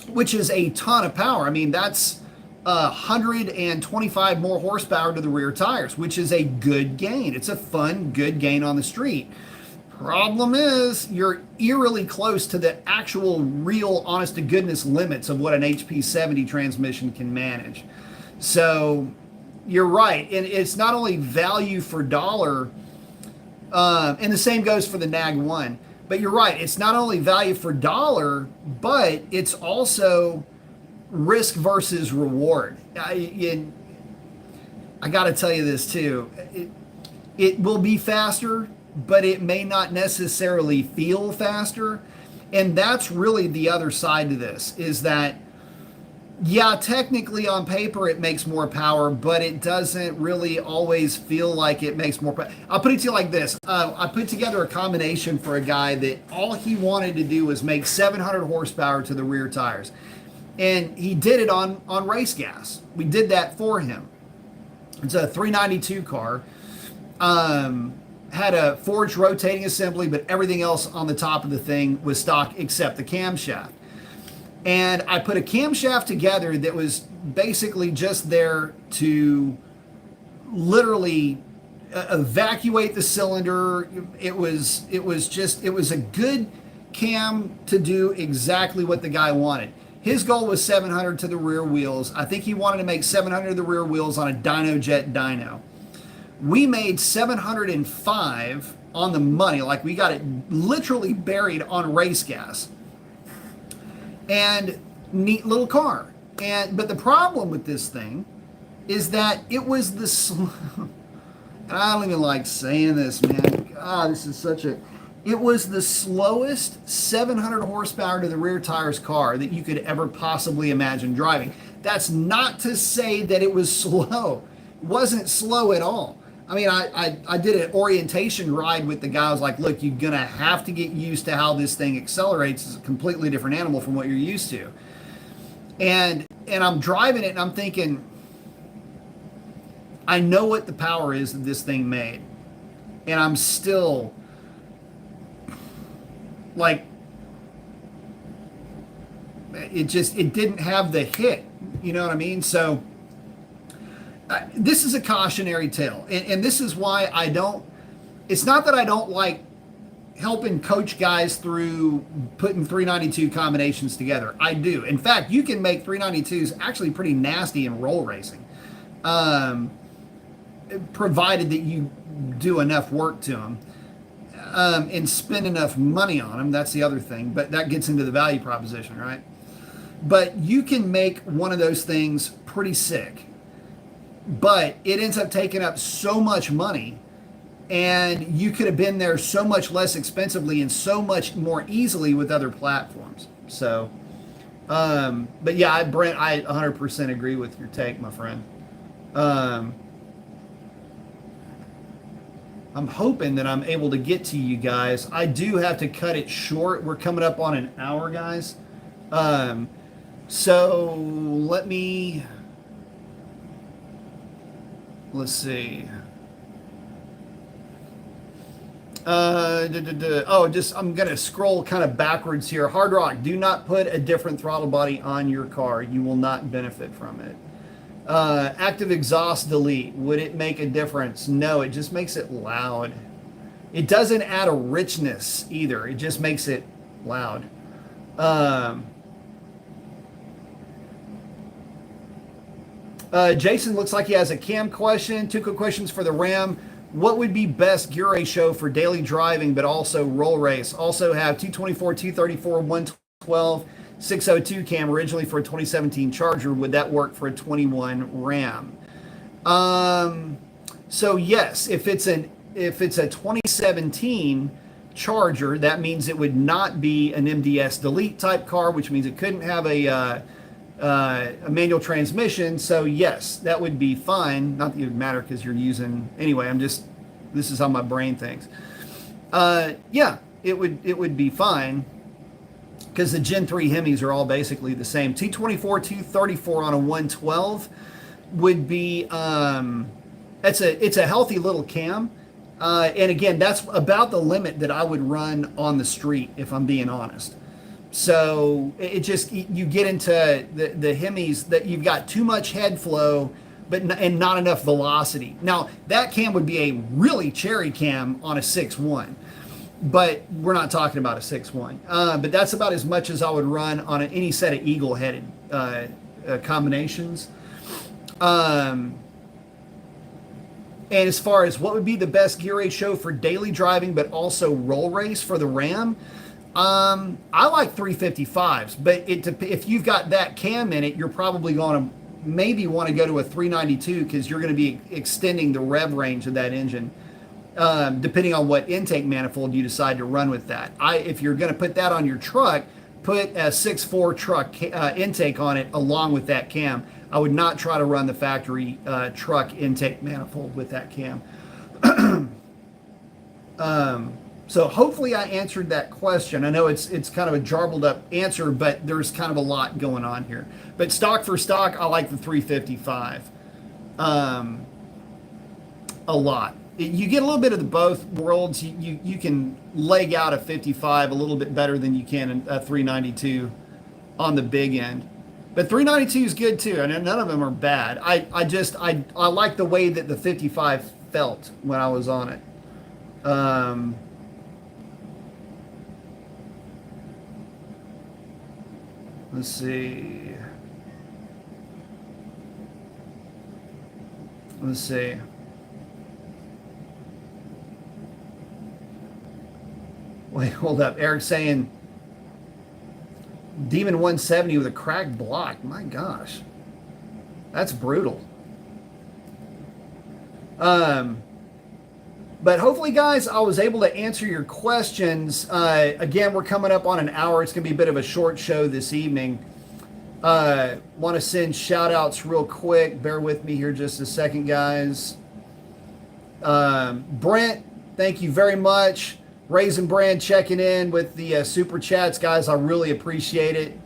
Speaker 1: which is a ton of power. I mean, that's 125 more horsepower to the rear tires, which is a good gain. It's a fun, good gain on the street. Problem is, you're eerily close to the actual, real, honest-to-goodness limits of what an HP70 transmission can manage. So you're right, and it's not only value for dollar, and the same goes for the NAG 1, but you're right, it's not only value for dollar, but it's also risk versus reward. I got to tell you this too. It will be faster, but it may not necessarily feel faster. And that's really the other side to this, is that, yeah, technically on paper it makes more power, but it doesn't really always feel like it makes more power. I'll put it to you like this. I put together a combination for a guy that all he wanted to do was make 700 horsepower to the rear tires. And he did it on race gas. We did that for him. It's a 392 car. Had a forged rotating assembly, but everything else on the top of the thing was stock except the camshaft. And I put a camshaft together that was basically just there to literally evacuate the cylinder. It was a good cam to do exactly what the guy wanted. His goal was 700 to the rear wheels. I think he wanted to make 700 to the rear wheels on a DynoJet dyno. We made 705 on the money, like we got it literally buried on race gas. And neat little car. But the problem with this thing is that it was the I don't even like saying this, man. God, this is it was the slowest 700 horsepower to the rear tires car that you could ever possibly imagine driving. That's not to say that it was slow. It wasn't slow at all. I mean, I did an orientation ride with the guy. I was like, look, you're going to have to get used to how this thing accelerates. It's a completely different animal from what you're used to. And I'm driving it and I'm thinking, I know what the power is that this thing made. And I'm still like, it didn't have the hit. You know what I mean? So this is a cautionary tale, and this is why it's not that I don't like helping coach guys through putting 392 combinations together. I do. In fact, you can make 392s actually pretty nasty in roll racing, provided that you do enough work to them. and spend enough money on them. That's the other thing, but that gets into the value proposition, right? But you can make one of those things pretty sick, but it ends up taking up so much money, and you could have been there so much less expensively and so much more easily with other platforms. So, but yeah, Brent, I 100% agree with your take, my friend. I'm hoping that I'm able to get to you guys. I do have to cut it short. We're coming up on an hour, guys. So let's see. I'm gonna scroll kind of backwards here. Hard Rock, do not put a different throttle body on your car. You will not benefit from it. Active exhaust delete, would it make a difference? No, it just makes it loud. It doesn't add a richness either. It just makes it loud. Jason looks like he has a cam question. Two quick questions for the Ram. What would be best gear ratio for daily driving, but also roll race? Also have 224, 234, 112, 602 cam originally for a 2017 Charger. Would that work for a 21 Ram? So yes, if it's a 2017 Charger, that means it would not be an MDS delete type car, which means it couldn't have a manual transmission. So yes, that would be fine. Not that it would matter because you're using anyway. This is how my brain thinks. Yeah, it would be fine because the Gen 3 Hemis are all basically the same. 224, 234 on a 112 would be it's a healthy little cam. And again, that's about the limit that I would run on the street, if I'm being honest. So it just, you get into the Hemis that you've got too much head flow, and not enough velocity. Now that cam would be a really cherry cam on a 6.1, but we're not talking about a 6.1. But that's about as much as I would run on any set of eagle headed combinations. And as far as what would be the best gear ratio for daily driving, but also roll race for the Ram, I like 355s, but if you've got that cam in it, you're probably going to maybe want to go to a 392 because you're going to be extending the rev range of that engine, depending on what intake manifold you decide to run with that. If you're going to put that on your truck, put a 6.4 truck intake on it along with that cam. I would not try to run the factory truck intake manifold with that cam. So hopefully I answered that question. I know it's kind of a jarbled up answer, but there's kind of a lot going on here. But stock for stock, I like the 355 a lot. You get a little bit of the both worlds. You can leg out a 55 a little bit better than you can a 392 on the big end. But 392 is good too, and none of them are bad. I like the way that the 55 felt when I was on it. Let's see. Wait, hold up. Eric's saying Demon 170 with a cracked block. My gosh. That's brutal. But hopefully, guys, I was able to answer your questions. Again, we're coming up on an hour. It's going to be a bit of a short show this evening. Want to send shout outs real quick. Bear with me here just a second, guys. Brent, thank you very much. Raisin Brand checking in with the super chats, guys. I really appreciate it.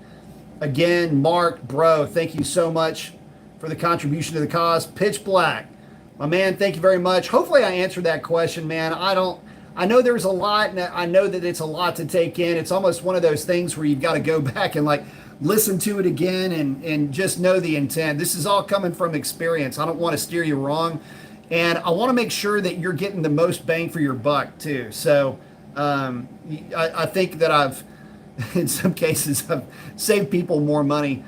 Speaker 1: Again, Mark, bro, thank you so much for the contribution to the cause. Pitch Black, my man, thank you very much. Hopefully I answered that question, man. I know there's a lot, and I know that it's a lot to take in. It's almost one of those things where you've got to go back and like listen to it again and just know the intent. This is all coming from experience. I don't want to steer you wrong. And I want to make sure that you're getting the most bang for your buck too. So I think that I've, in some cases, I've saved people more money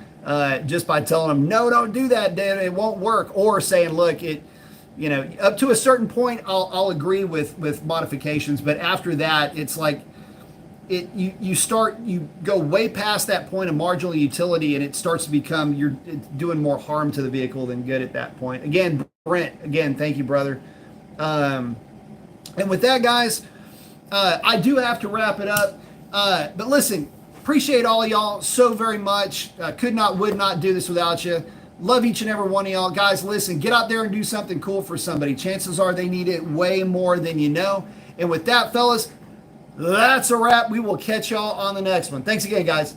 Speaker 1: just by telling them, no, don't do that, Dan. It won't work. Or saying, look, You know, up to a certain point, I'll agree with modifications, but after that, it's like you go way past that point of marginal utility, and it starts to become you're doing more harm to the vehicle than good at that point. Again, Brent, again, thank you, brother. And with that, guys, I do have to wrap it up. But listen, appreciate all y'all so very much. Would not do this without you. Love each and every one of y'all. Guys, listen, get out there and do something cool for somebody. Chances are they need it way more than you know. And with that, fellas, that's a wrap. We will catch y'all on the next one. Thanks again, guys.